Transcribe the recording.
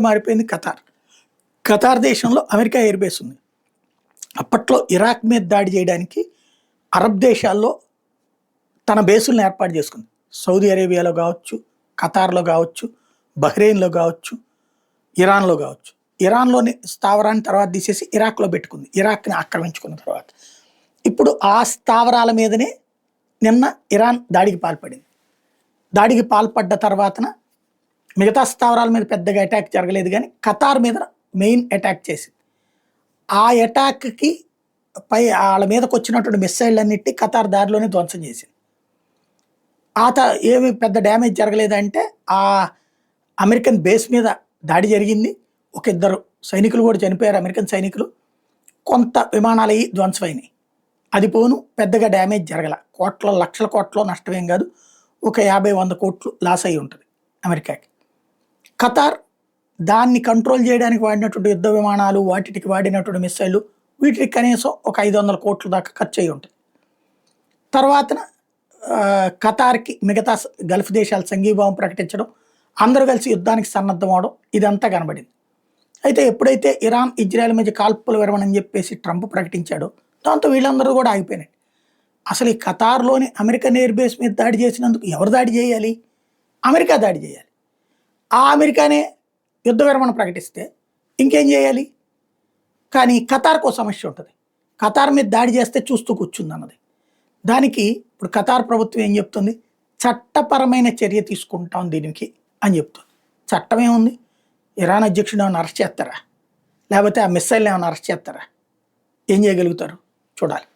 మారిపోయింది Qatar. Qatar దేశంలో America air base ఉంది. అప్పట్లో ఇరాక్ మీద దాడి చేయడానికి అరబ్ దేశాల్లో తన బేసులను ఏర్పాటు చేసుకుంది. సౌదీ అరేబియాలో కావచ్చు, ఖతార్లో కావచ్చు, బహ్రెయిన్లో కావచ్చు, ఇరాన్లో కావచ్చు. ఇరాన్లోని స్థావరాన్ని తర్వాత తీసేసి ఇరాక్లో పెట్టుకుంది, ఇరాక్ని ఆక్రమించుకున్న తర్వాత. ఇప్పుడు ఆ స్థావరాల మీదనే నిన్న ఇరాన్ దాడికి పాల్పడింది. దాడికి పాల్పడ్డ తర్వాతన మిగతా స్థావరాల మీద పెద్దగా అటాక్ జరగలేదు, కానీ ఖతార్ మీద మెయిన్ అటాక్ చేసింది. ఆ అటాక్కి వాళ్ళ మీదకి వచ్చినటువంటి మిస్సైల్ అన్నిటి ఖతార్ దారిలోనే ధ్వంసం చేసింది. ఏమి పెద్ద డ్యామేజ్ జరగలేదంటే ఆ అమెరికన్ బేస్ మీద దాడి జరిగింది. ఒక ఇద్దరు సైనికులు కూడా చనిపోయారు, అమెరికన్ సైనికులు. కొంత విమానాలు అయ్యి ధ్వంసమైనాయి. అది పోను పెద్దగా డ్యామేజ్ జరగల. లక్షల కోట్ల నష్టమేం కాదు. ఒక 50-100 కోట్లు లాస్ అయి ఉంటుంది అమెరికాకి. ఖతార్ దాన్ని కంట్రోల్ చేయడానికి వాడినటువంటి యుద్ధ విమానాలు, వాటికి వాడినటువంటి మిస్సైళ్ళు, వీటికి కనీసం ఒక 500 కోట్ల దాకా ఖర్చు అయి ఉంటుంది. తర్వాతన ఖతార్కి మిగతా గల్ఫ్ దేశాలు సంఘీభావం ప్రకటించడం, అందరూ కలిసి యుద్ధానికి సన్నద్ధం అవడం, ఇదంతా కనబడింది. అయితే ఎప్పుడైతే ఇరాన్ ఇజ్రాయెల్ మధ్య కాల్పుల విరమణ అని చెప్పేసి ట్రంప్ ప్రకటించాడో, దాంతో వీళ్ళందరూ కూడా ఆగిపోయినాయి. అసలు ఈ ఖతార్లోని అమెరికన్ ఎయిర్ బేస్ మీద దాడి చేసినందుకు ఎవరు దాడి చేయాలి? అమెరికా దాడి చేయాలి. ఆ అమెరికానే యుద్ధ విరమణ ప్రకటిస్తే ఇంకేం చేయాలి? కానీ ఖతార్కో సమస్య ఉంటుంది. ఖతార్ మీద దాడి చేస్తే చూస్తూ కూర్చుంది అన్నది. దానికి ఇప్పుడు ఖతార్ ప్రభుత్వం ఏం చెప్తుంది? చట్టపరమైన చర్య తీసుకుంటాం దీనికి అని చెప్తుంది. చట్టం ఏముంది? ఇరాన్ అధ్యక్షుడు ఏమైనా అరెస్ట్ చేస్తారా? లేకపోతే ఆ మిస్సైల్ని ఏమైనా అరెస్ట్ చేస్తారా? ఏం చేయగలుగుతారు? చూడాలి.